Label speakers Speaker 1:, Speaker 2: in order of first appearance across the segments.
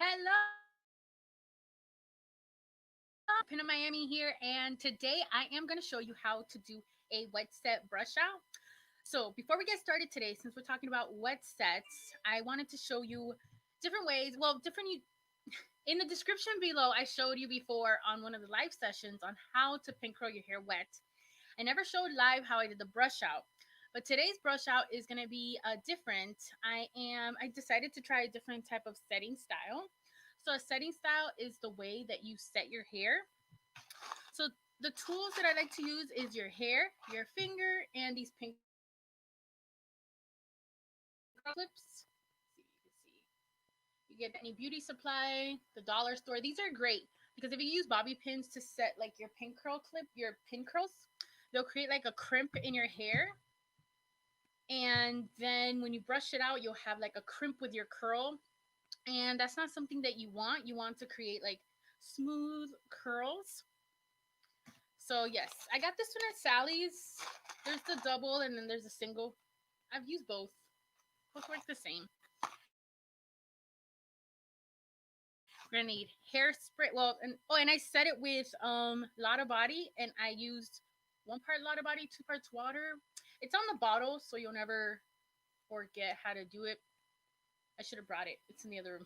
Speaker 1: Hello, Pinip Miami here, and today I am going to show you how to do a wet set brush out. So, before we get started today, since we're talking about wet sets, I wanted to show you different ways. Well, in the description below, I showed you before on one of the live sessions on how to pin curl your hair wet. I never showed live how I did the brush out, but today's brush out is going to be different. I decided to try a different type of setting style. So a setting style is the way that you set your hair. So the tools that I like to use is your hair, your finger, and these pink clips. See, you can see. You get any beauty supply, the dollar store. These are great because if you use bobby pins to set like your pin curl clip, your pin curls, they'll create like a crimp in your hair. And then when you brush it out, you'll have like a crimp with your curl. And that's not something that you want. You want to create like smooth curls. So yes, I got this one at Sally's. There's the double and then there's a single. I've used both. Both work the same. We're gonna need hairspray. And I set it with Lotta Body, and I used 1 part Lotta Body, 2 parts water. It's on the bottle, so you'll never forget how to do it. I should have brought it. It's in the other room.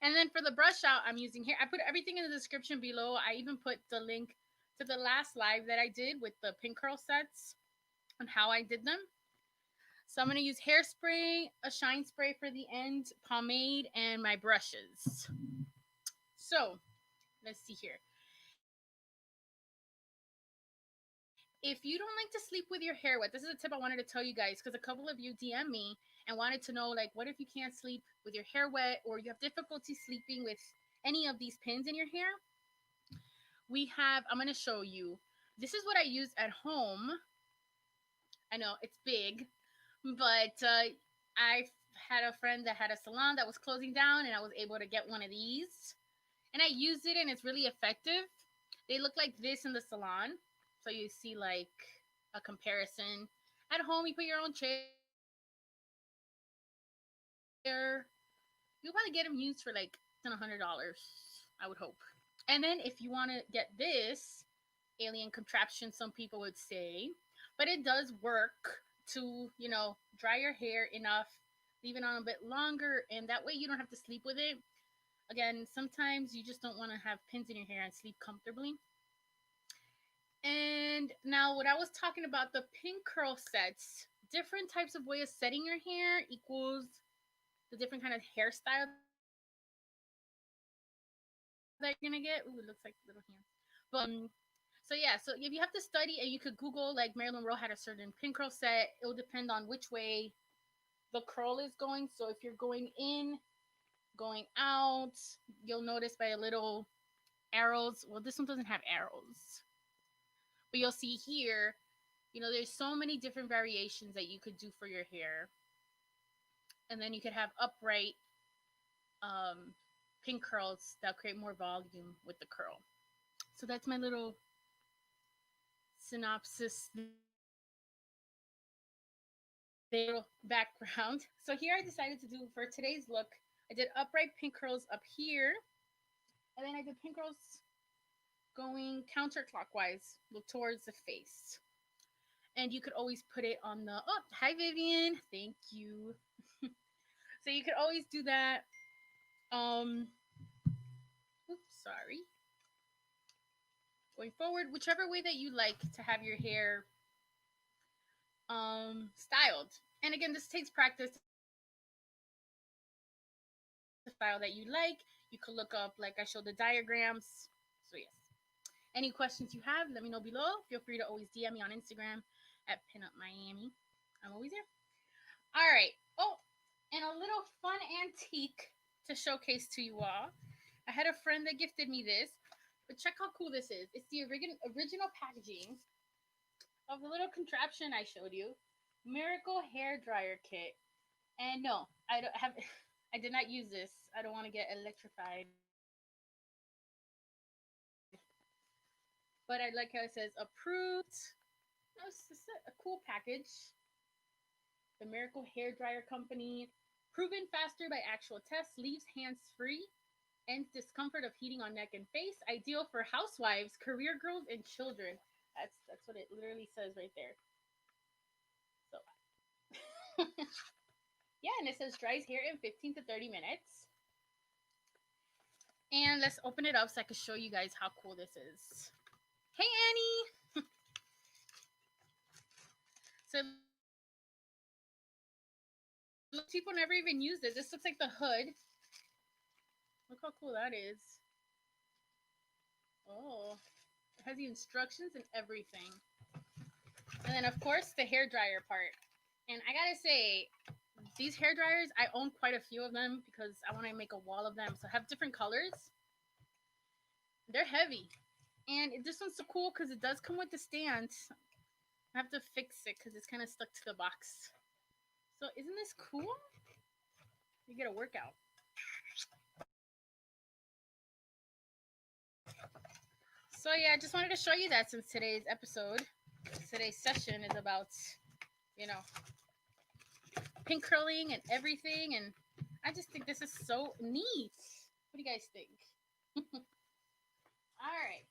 Speaker 1: And then for the brush out, I'm using here. I put everything in the description below. I even put the link to the last live that I did with the pin curl sets and how I did them. So I'm going to use hairspray, a shine spray for the end, pomade, and my brushes. So let's see here. If you don't like to sleep with your hair wet, this is a tip I wanted to tell you guys because a couple of you DM me and wanted to know, like, what if you can't sleep with your hair wet or you have difficulty sleeping with any of these pins in your hair? I'm going to show you. This is what I use at home. I know it's big, but I had a friend that had a salon that was closing down, and I was able to get one of these. And I used it, and it's really effective. They look like this in the salon, so you see like a comparison. At home, you put your own chair. You'll probably get them used for like $100, I would hope. And then if you want to get this alien contraption, some people would say, but it does work to, dry your hair enough, leave it on a bit longer, and that way you don't have to sleep with it. Again, sometimes you just don't want to have pins in your hair and sleep comfortably. And now what I was talking about, the pin curl sets, different types of way of setting your hair equals the different kind of hairstyle that you're gonna get. Ooh, it looks like little hands. But so if you have to study and you could Google, like Marilyn Monroe had a certain pin curl set, it will depend on which way the curl is going. So if you're going in, going out, you'll notice by a little arrows. Well, this one doesn't have arrows. But you'll see here, there's so many different variations that you could do for your hair. And then you could have upright pin curls that create more volume with the curl. So that's my little synopsis, little background. So here I decided to do for today's look, I did upright pin curls up here, and then I did pin curls going counterclockwise, look towards the face. And you could always put it on the, oh, hi Vivian, thank you. So you could always do that. Oops, sorry. Going forward, whichever way that you like to have your hair styled. And again, this takes practice. The style that you like, you could look up, like I showed the diagrams. So yes. Any questions you have, let me know below. Feel free to always DM me on Instagram at pinupmiami. I'm always here. All right. Oh, and a little fun antique to showcase to you all. I had a friend that gifted me this, but check how cool this is. It's the original packaging of the little contraption I showed you. Miracle hair dryer kit. And no, I don't have I did not use this. I don't want to get electrified. But I like how it says approved. It's a cool package. The Miracle Hair Dryer Company. Proven faster by actual tests, leaves hands free, ends discomfort of heating on neck and face. Ideal for housewives, career girls, and children. That's what it literally says right there. So yeah, and it says dries hair in 15 to 30 minutes. And let's open it up so I can show you guys how cool this is. Hey Annie! So people never even used it. This looks like the hood. Look how cool that is. Oh, it has the instructions and everything. And then of course the hair dryer part. And I gotta say, these hair dryers, I own quite a few of them because I want to make a wall of them. So I have different colors. They're heavy. And this one's so cool because it does come with the stand. I have to fix it because it's kind of stuck to the box. So isn't this cool? You get a workout. So yeah, I just wanted to show you that since today's session is about, you know, pink curling and everything. And I just think this is so neat. What do you guys think? All right.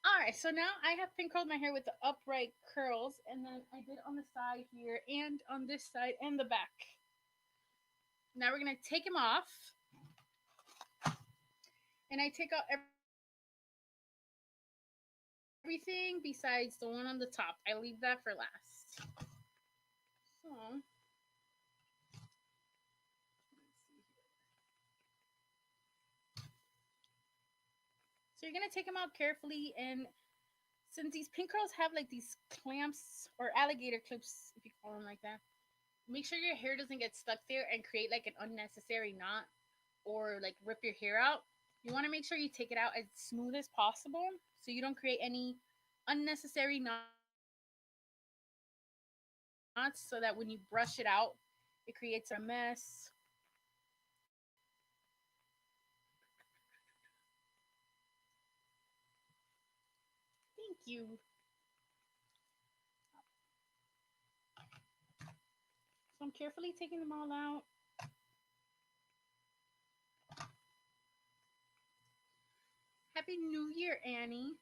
Speaker 1: All right, so now I have pin curled my hair with the upright curls, and then I did on the side here and on this side and the back. Now we're gonna take them off, and I take out everything besides the one on the top. I leave that for last. So you're gonna take them out carefully, and since these pin curls have like these clamps or alligator clips, if you call them like that, make sure your hair doesn't get stuck there and create like an unnecessary knot or like rip your hair out. You want to make sure you take it out as smooth as possible so you don't create any unnecessary knots, so that when you brush it out, it creates a mess. Thank you. So I'm carefully taking them all out. Happy New Year, Annie.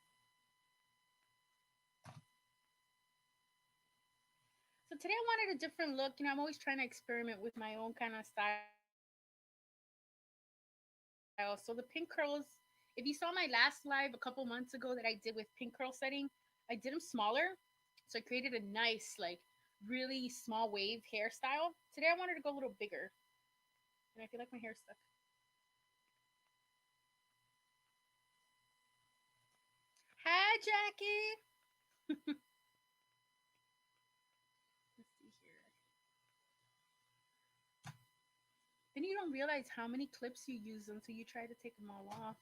Speaker 1: So today I wanted a different look. You know, I'm always trying to experiment with my own kind of style. So the pink curls, if you saw my last live a couple months ago that I did with pink curl setting, I did them smaller. So I created a nice, like, really small wave hairstyle. Today I wanted to go a little bigger. And I feel like my hair's stuck. Hi, Jackie. Let's see here. Then you don't realize how many clips you use until you try to take them all off.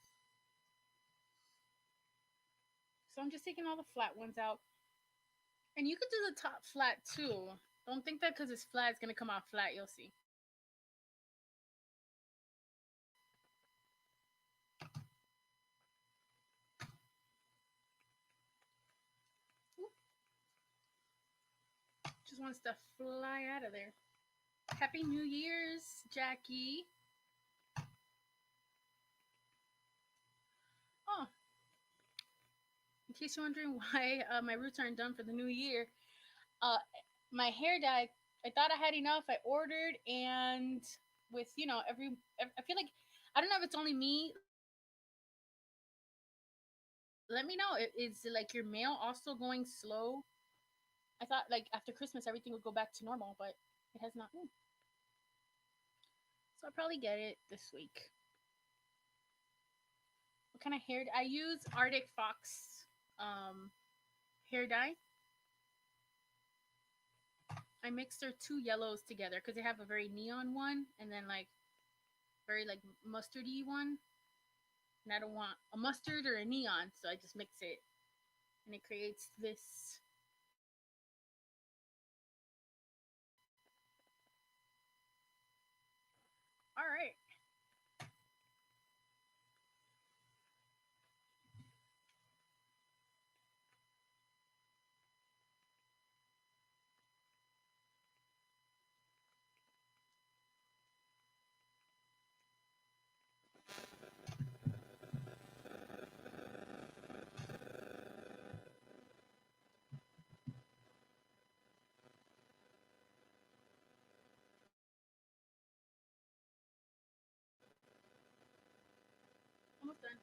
Speaker 1: So I'm just taking all the flat ones out. And you could do the top flat too. Don't think that because it's flat, it's going to come out flat. You'll see. Just wants to fly out of there. Happy New Year's, Jackie. Oh, in case you're wondering why my roots aren't done for the new year, uh, my hair dye, I thought I had enough. I ordered, and with, you know, I feel like, I don't know if it's only me. Let me know. Is like your mail also going slow? I thought like after Christmas everything would go back to normal, but it has not. So I'll probably get it this week. What kind of hair? I use Arctic Fox hair dye. I mixed their two yellows together because they have a very neon one and then like very like mustardy one. And I don't want a mustard or a neon, so I just mix it, and it creates this. All right. almost done.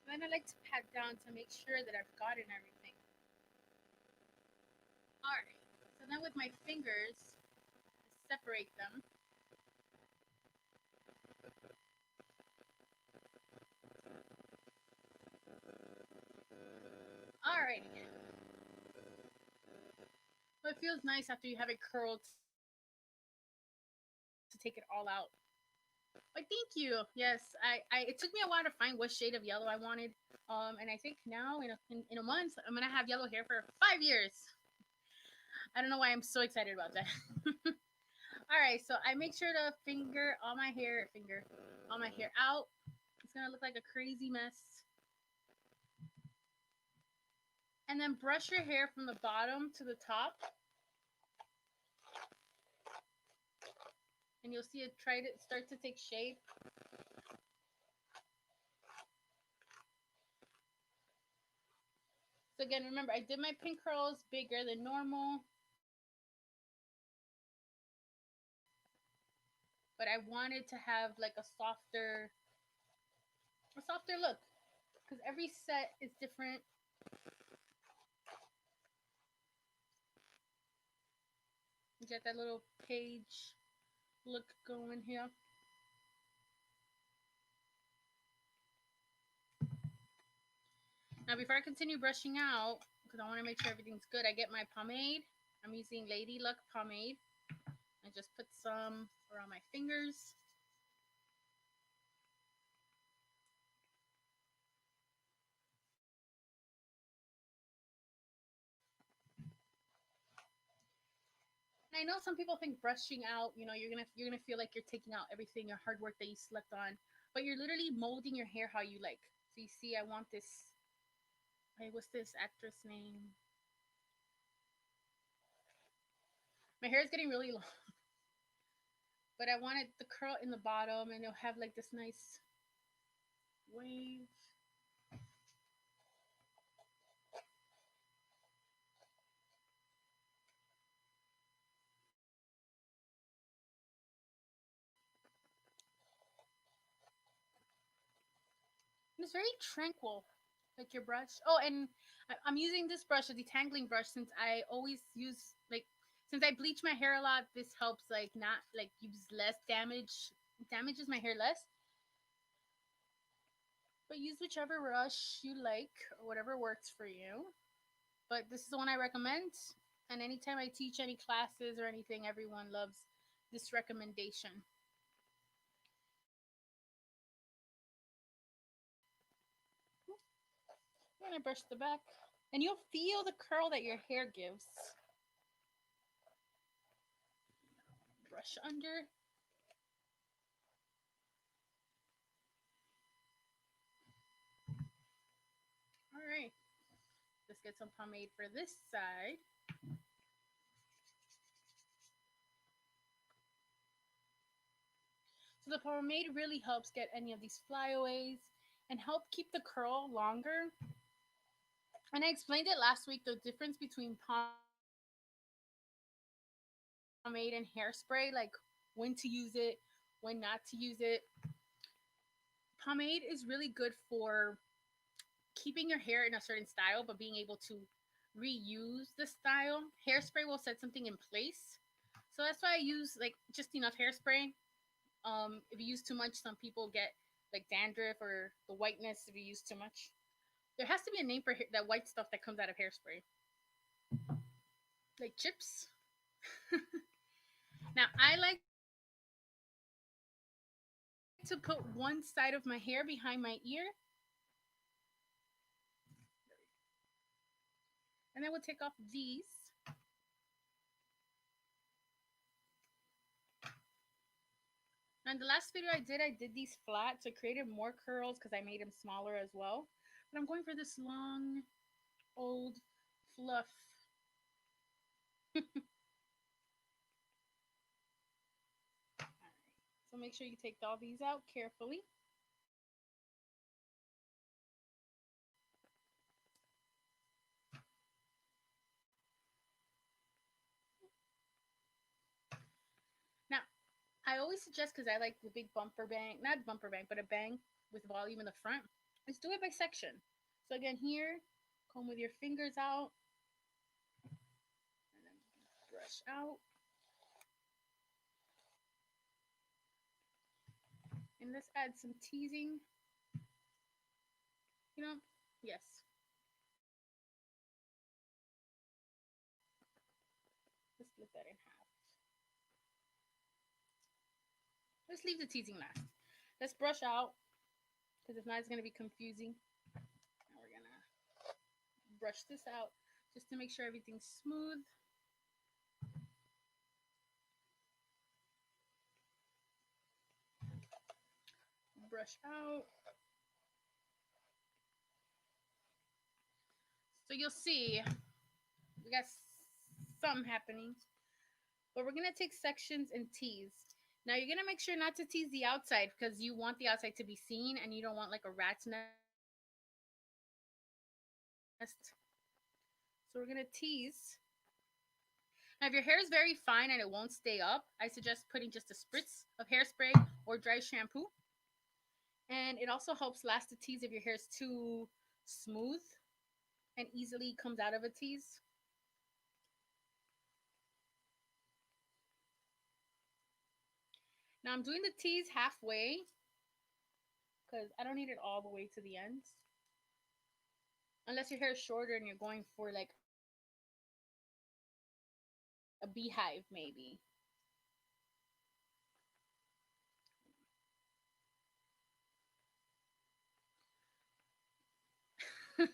Speaker 1: And then I like to pat down to make sure that I've gotten everything. Alright, so then with my fingers, separate them. Alrighty. So it feels nice after you have it curled to take it all out. But thank you. Yes, it took me a while to find what shade of yellow I wanted. And I think now in a month I'm gonna have yellow hair for 5 years. I don't know why I'm so excited about that. All right, so I make sure to finger all my hair out. It's gonna look like a crazy mess. And then brush your hair from the bottom to the top. And you'll see it start to take shape. So again, remember, I did my pin curls bigger than normal. But I wanted to have like a softer look. Because every set is different. You get that little page look going here. Now, before I continue brushing out, because I want to make sure everything's good, I get my pomade. I'm using Lady Luck pomade. I just put some around my fingers. And I know some people think brushing out, you're gonna feel like you're taking out everything, your hard work that you slept on, but you're literally molding your hair how you like. So you see, I want this. Hey, what's this actress name? My hair is getting really long, but I wanted the curl in the bottom, and it'll have like this nice wave. And it's very tranquil, like your brush. Oh, and I'm using this brush, a detangling brush, since I always use since I bleach my hair a lot. This helps like not like use less damage, damages my hair less. But use whichever brush you like or whatever works for you. But this is the one I recommend. And anytime I teach any classes or anything, everyone loves this recommendation. And I brush the back. And you'll feel the curl that your hair gives. Brush under. All right. Let's get some pomade for this side. So the pomade really helps get any of these flyaways and help keep the curl longer. And I explained it last week, the difference between pomade and hairspray, like when to use it, when not to use it. Pomade is really good for keeping your hair in a certain style, but being able to reuse the style. Hairspray will set something in place. So that's why I use like just enough hairspray. If you use too much, some people get like dandruff or the whiteness if you use too much. There has to be a name for that white stuff that comes out of hairspray, like chips. Now I like to put one side of my hair behind my ear, and then we'll take off these. And the last video I did these flat, so I created more curls because I made them smaller as well. But I'm going for this long, old fluff. So make sure you take all these out carefully. I always suggest, because I like the big bumper bang, not bumper bang, but a bang with volume in the front. Let's do it by section. So again, here, comb with your fingers out, and then brush out. And let's add some teasing. You know, yes. Let's split that in half. Let's leave the teasing last. Let's brush out, because if not, it's going to be confusing. Now we're going to brush this out just to make sure everything's smooth. Brush out. So you'll see we got some happening, but we're going to take sections and tease. Now you're going to make sure not to tease the outside, because you want the outside to be seen and you don't want like a rat's nest. So we're going to tease. Now, if your hair is very fine and it won't stay up, I suggest putting just a spritz of hairspray or dry shampoo. And it also helps last the tease if your hair is too smooth and easily comes out of a tease. Now I'm doing the tease halfway, because I don't need it all the way to the ends. Unless your hair is shorter and you're going for like a beehive, maybe. Let's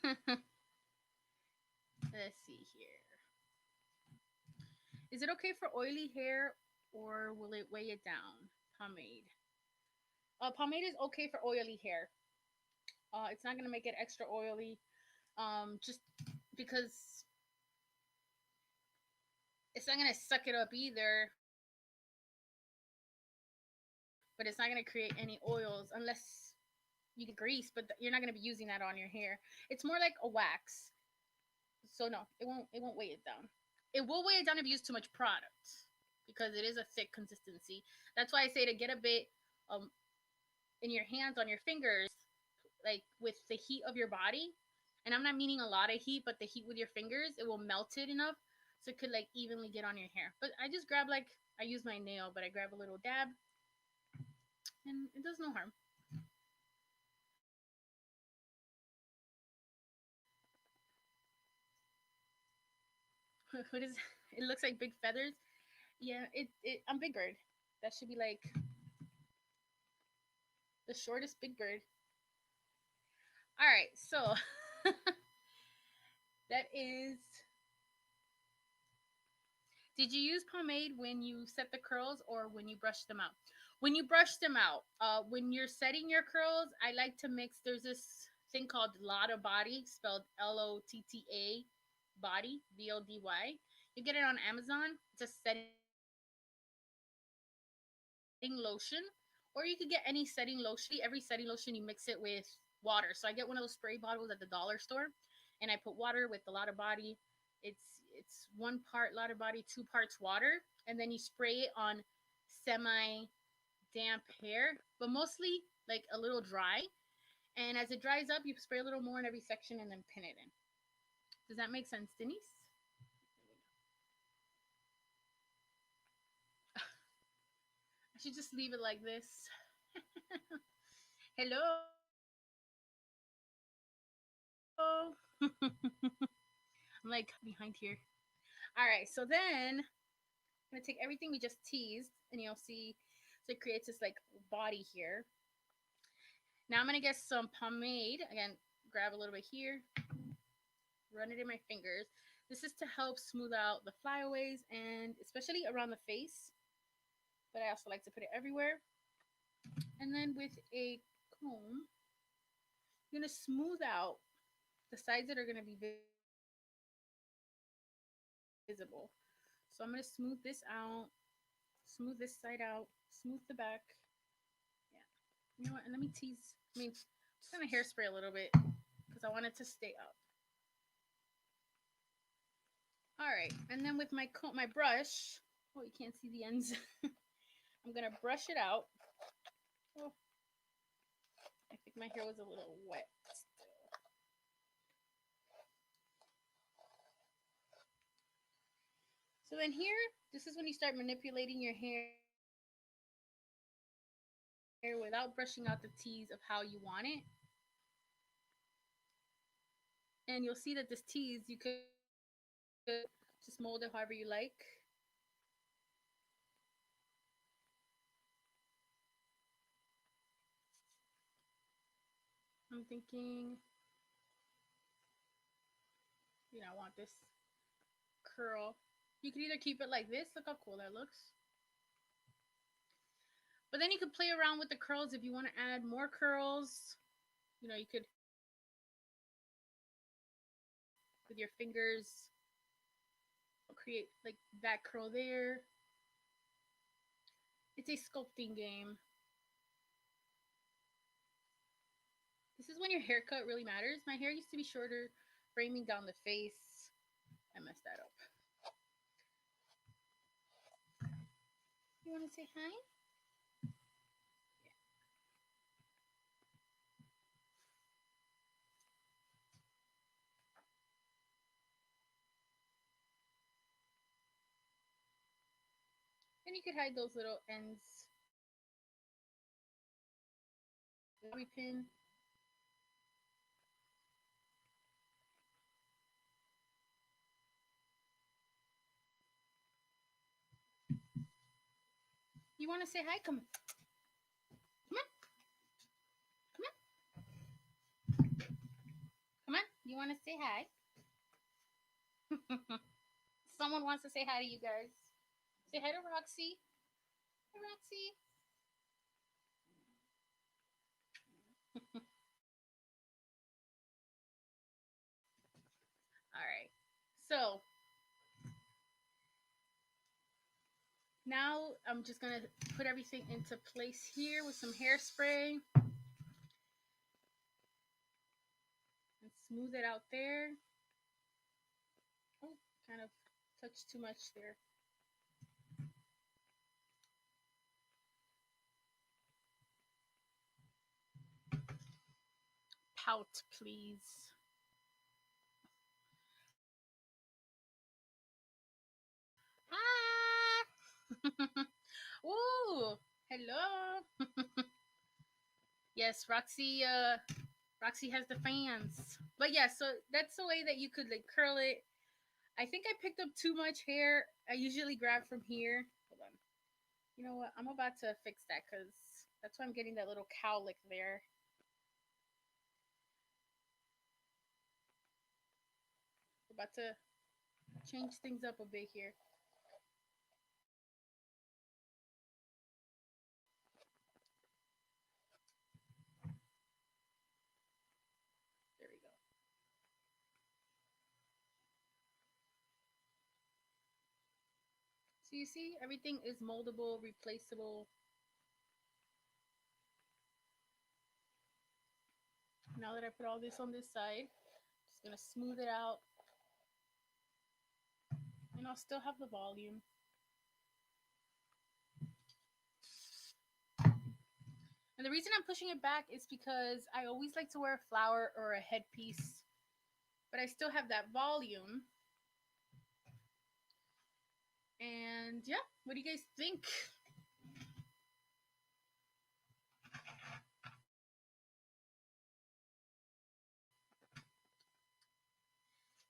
Speaker 1: see here. Is it okay for oily hair, or will it weigh it down? Pomade. Pomade is okay for oily hair. It's not gonna make it extra oily. Just because it's not gonna suck it up either, but it's not gonna create any oils unless you get grease. But you're not gonna be using that on your hair. It's more like a wax. So no, it won't. It won't weigh it down. It will weigh it down if you use too much product, because it is a thick consistency. That's why I say to get a bit um in your hands, on your fingers, like with the heat of your body. And I'm not meaning a lot of heat, but the heat with your fingers, it will melt it enough so it could like evenly get on your hair. But I just grab, like, I use my nail, but I grab a little dab, and it does no harm. What is it? Looks like big feathers. Yeah, I'm Big Bird. That should be like the shortest Big Bird. All right, so that is. Did you use pomade when you set the curls or when you brush them out? When you brush them out, when you're setting your curls, I like to mix. There's this thing called Lotta Body, spelled Lotta Body, Body. You get it on Amazon. It's a setting lotion, or you could get any setting lotion. Every setting lotion, you mix it with water. So I get one of those spray bottles at the dollar store, and I put water with a lot of body. It's 1 part Lotta Body, 2 parts water, and then you spray it on semi damp hair, but mostly like a little dry. And as it dries up, you spray a little more in every section and then pin it in. Does that make sense, Denise? I should just leave it like this. Hello. I'm like behind here. All right, so then I'm gonna take everything we just teased, and you'll see, so it creates this like body here. Now I'm gonna get some pomade. Again, grab a little bit here, run it in my fingers. This is to help smooth out the flyaways, and especially around the face. But I also like to put it everywhere. And then with a comb, I'm gonna smooth out the sides that are gonna be visible. So I'm gonna smooth this out, smooth this side out, smooth the back. Yeah. You know what? And let me tease. Just gonna hairspray a little bit because I want it to stay up. All right. And then with my brush, oh, you can't see the ends. I'm gonna brush it out. Oh, I think my hair was a little wet still. So then here, this is when you start manipulating your hair without brushing out the tease of how you want it. And you'll see that this tease, you could just mold it however you like. I'm thinking, I want this curl. You could either keep it like this. Look how cool that looks. But then you could play around with the curls if you want to add more curls. You could with your fingers create like that curl there. It's a sculpting game. This is when your haircut really matters. My hair used to be shorter, framing down the face. I messed that up. You want to say hi? And you could hide those little ends. Bobby pin. You want to say hi? Come on. Come on. Come on. Come on. You want to say hi? Someone wants to say hi to you guys. Say hi to Roxy. Hi, Roxy. All right. So now I'm just going to put everything into place here with some hairspray and smooth it out there. Oh, kind of touched too much there. Pout, please. Hi. Ooh, hello. Yes, Roxy has the fans. But yeah, so that's the way that you could like curl it. I think I picked up too much hair. I usually grab from here. Hold on. You know what? I'm about to fix that because that's why I'm getting that little cowlick there. We're about to change things up a bit here. There we go. So you see, everything is moldable, replaceable. Now that I put all this on this side, just gonna smooth it out. And I'll still have the volume. And the reason I'm pushing it back is because I always like to wear a flower or a headpiece, but I still have that volume. And yeah, what do you guys think?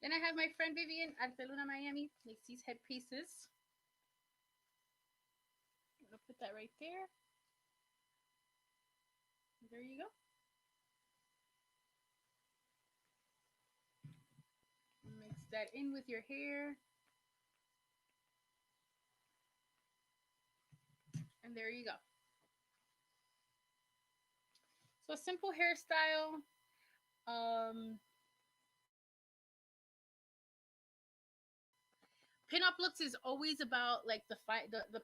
Speaker 1: Then I have my friend Vivian at Miami makes these headpieces. I'm gonna put that right there. There you go. Mix that in with your hair. And there you go. So a simple hairstyle. Pin-up looks is always about like the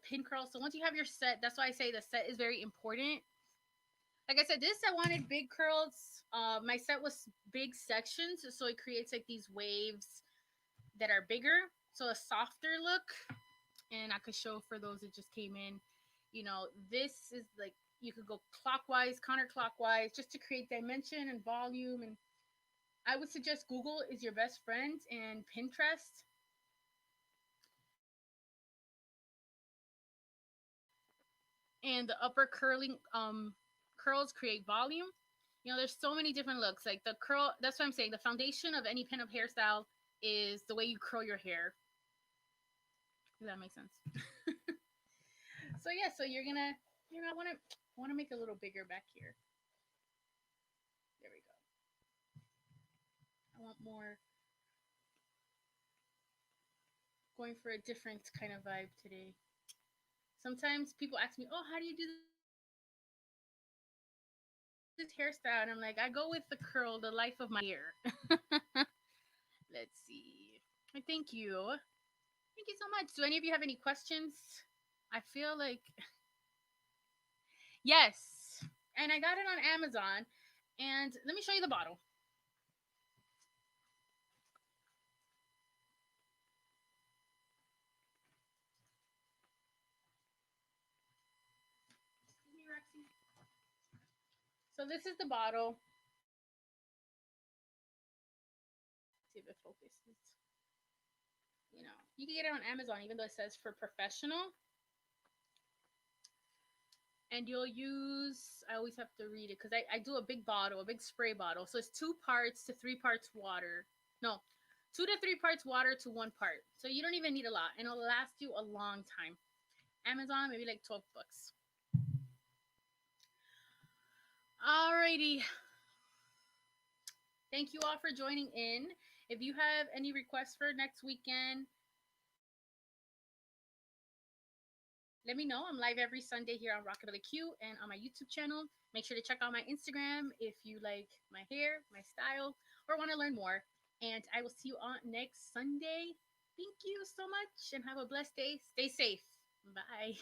Speaker 1: pin curl. So once you have your set, that's why I say the set is very important. Like I said, this I wanted big curls. My set was big sections, so it creates like these waves that are bigger, so a softer look. And I could show for those that just came in. This is like you could go clockwise, counterclockwise, just to create dimension and volume. And I would suggest Google is your best friend, and Pinterest. And the upper curls create volume. There's so many different looks. Like the curl, that's what I'm saying. The foundation of any pinup hairstyle is the way you curl your hair. Does that make sense? So yeah, so I want to make a little bigger back here. There we go. I want more, going for a different kind of vibe today. Sometimes people ask me, "Oh, how do you do this hairstyle?" And I'm like, "I go with the curl, the life of my hair." Let's see. Thank you. Thank you so much. Do any of you have any questions? I feel like yes. And I got it on Amazon. And let me show you the bottle. So this is the bottle. Let's see if it focuses. You can get it on Amazon, even though it says for professional. And you'll use, I always have to read it because I do a big bottle, a big spray bottle. So it's 2 parts to 3 parts water. No, 2 to 3 parts water to 1 part. So you don't even need a lot, and it'll last you a long time. Amazon, maybe like $12. Alrighty. Thank you all for joining in. If you have any requests for next weekend, let me know. I'm live every Sunday here on Rockabilly Q and on my YouTube channel. Make sure to check out my Instagram if you like my hair, my style, or want to learn more. And I will see you on next Sunday. Thank you so much and have a blessed day. Stay safe. Bye.